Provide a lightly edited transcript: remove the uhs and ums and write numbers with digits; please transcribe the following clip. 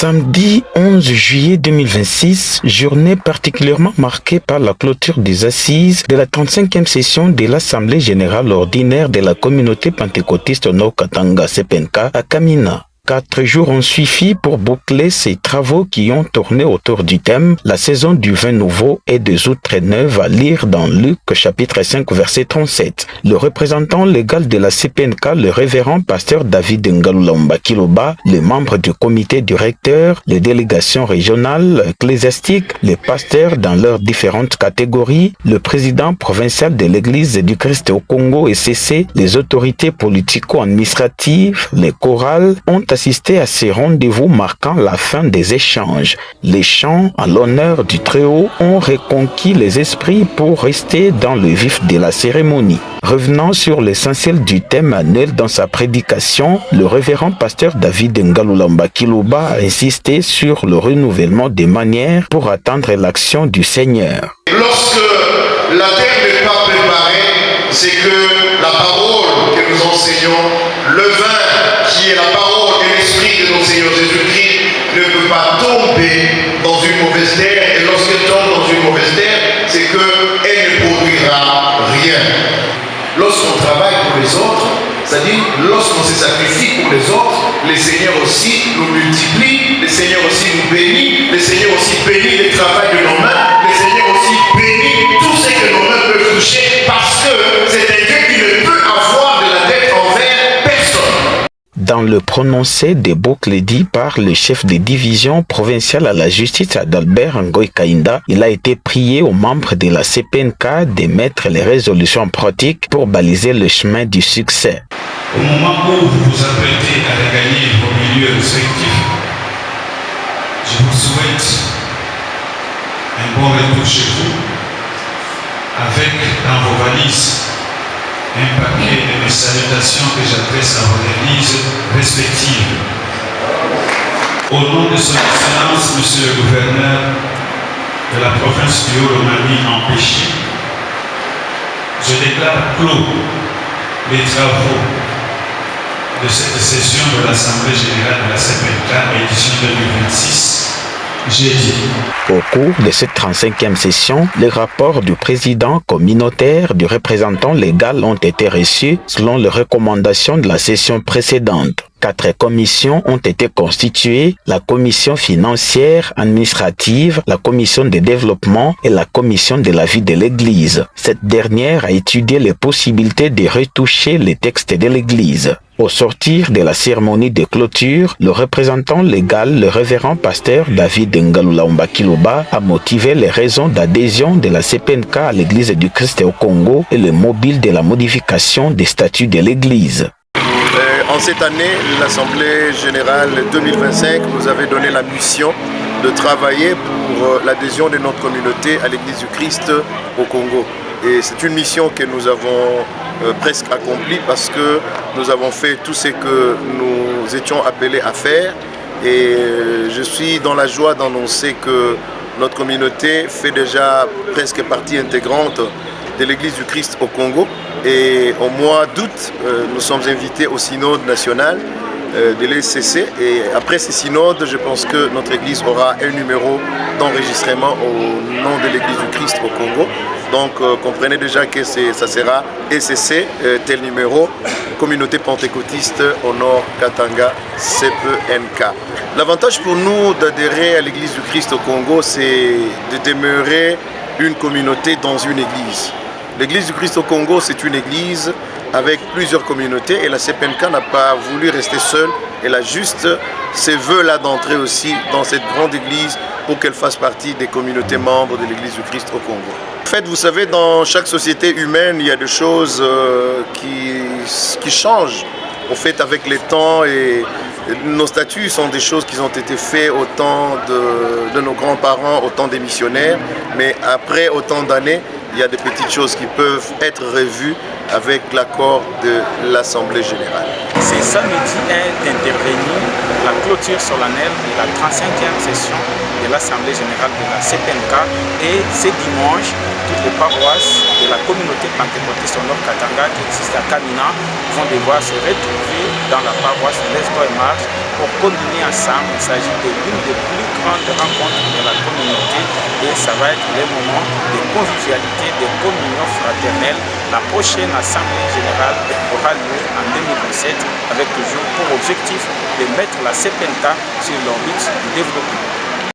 Samedi 11 juillet 2026, journée particulièrement marquée par la clôture des assises de la 35e session de l'Assemblée générale ordinaire de la communauté pentecôtiste Nord Katanga CPNK à Kamina. 4 jours ont suffi pour boucler ces travaux qui ont tourné autour du thème « La saison du vin nouveau et des outres neuves » à lire dans Luc chapitre 5 verset 37. Le représentant légal de la CPNK, le révérend pasteur David Ngalula Kiloba, les membres du comité directeur, les délégations régionales, ecclésiastiques, les pasteurs dans leurs différentes catégories, le président provincial de l'Église du Christ au Congo ECC, les autorités politico-administratives, les chorales ont assisté à ces rendez-vous marquant la fin des échanges. Les chants en l'honneur du Très-Haut ont reconquis les esprits pour rester dans le vif de la cérémonie. Revenant sur l'essentiel du thème annuel dans sa prédication, le révérend pasteur David Ngalula Kiloba a insisté sur le renouvellement des manières pour attendre l'action du Seigneur. Lorsque la terre n'est pas préparée, c'est que la parole que nous enseignons, le vin qui est la parole et l'esprit de notre Seigneur Jésus-Christ ne peut pas tomber dans une mauvaise terre. Et lorsqu'elle tombe dans une mauvaise terre, c'est qu'elle ne produira rien. Lorsqu'on travaille pour les autres, c'est-à-dire lorsqu'on se sacrifie pour les autres, le Seigneur aussi nous multiplie, le Seigneur aussi nous bénit, le Seigneur aussi bénit le travail de nos mains, le Seigneur aussi bénit tout ce que nos mains peuvent toucher, parce que c'est un Dieu qui ne peut avoir de la dette envers personne. Dans le prononcé des boucles dit par le chef de division provinciale à la justice Adalbert Ngoy Kainda, il a été prié aux membres de la CPNK de mettre les résolutions en pratique pour baliser le chemin du succès. Au moment où vous vous apprêtez à regagner vos milieux respectifs, je vous souhaite un bon retour chez vous avec dans vos valises un paquet de mes salutations que j'adresse à vos églises respectives. Au nom de son Excellence, Monsieur le Gouverneur de la province du Haut-Lomami empêché, je déclare clos les travaux de cette session de l'Assemblée générale de la CPNK édition 2026. Au cours de cette 35e session, les rapports du président communautaire, du représentant légal ont été reçus selon les recommandations de la session précédente. 4 commissions ont été constituées, la commission financière, administrative, la commission de développement et la commission de la vie de l'Église. Cette dernière a étudié les possibilités de retoucher les textes de l'Église. Au sortir de la cérémonie de clôture, le représentant légal, le révérend pasteur David Ngalula Kiloba, a motivé les raisons d'adhésion de la CPNK à l'Église du Christ au Congo et le mobile de la modification des statuts de l'Église. En cette année, l'Assemblée générale 2025 nous avait donné la mission de travailler pour l'adhésion de notre communauté à l'Église du Christ au Congo. Et c'est une mission que nous avons presque accomplie parce que nous avons fait tout ce que nous étions appelés à faire. Et je suis dans la joie d'annoncer que notre communauté fait déjà presque partie intégrante de l'Église du Christ au Congo. Et au mois d'août, nous sommes invités au synode national de l'ECC. Et après ce synode, je pense que notre Église aura un numéro d'enregistrement au nom de l'Église du Christ au Congo. Donc comprenez déjà que ça sera ECC, tel numéro, Communauté pentecôtiste au Nord Katanga, CPNK. L'avantage pour nous d'adhérer à l'Église du Christ au Congo, c'est de demeurer une communauté dans une église. L'Église du Christ au Congo, c'est une église avec plusieurs communautés et la CPNK n'a pas voulu rester seule. Elle a juste ces vœux-là d'entrer aussi dans cette grande église pour qu'elle fasse partie des communautés membres de l'Église du Christ au Congo. En fait, vous savez, dans chaque société humaine, il y a des choses qui changent en fait avec les temps et nos statuts sont des choses qui ont été faites au temps de nos grands-parents, au temps des missionnaires, mais après autant d'années, il y a des petites choses qui peuvent être revues avec l'accord de l'Assemblée générale. Ce samedi est intervenu la clôture solennelle de la 35e session de l'Assemblée générale de la CPNK et ce dimanche, toutes les paroisses de la communauté pentecôtiste au Nord Katanga qui existe à Kamina vont devoir se retrouver dans la paroisse Lève-toi et marche pour communier ensemble. Il s'agit de l'une des plus grandes rencontres de la communauté et ça va être les moments de convivialité, de communion fraternelle. La prochaine Assemblée générale aura lieu en 2027 avec toujours pour objectif de mettre la CPNK sur l'orbite du développement.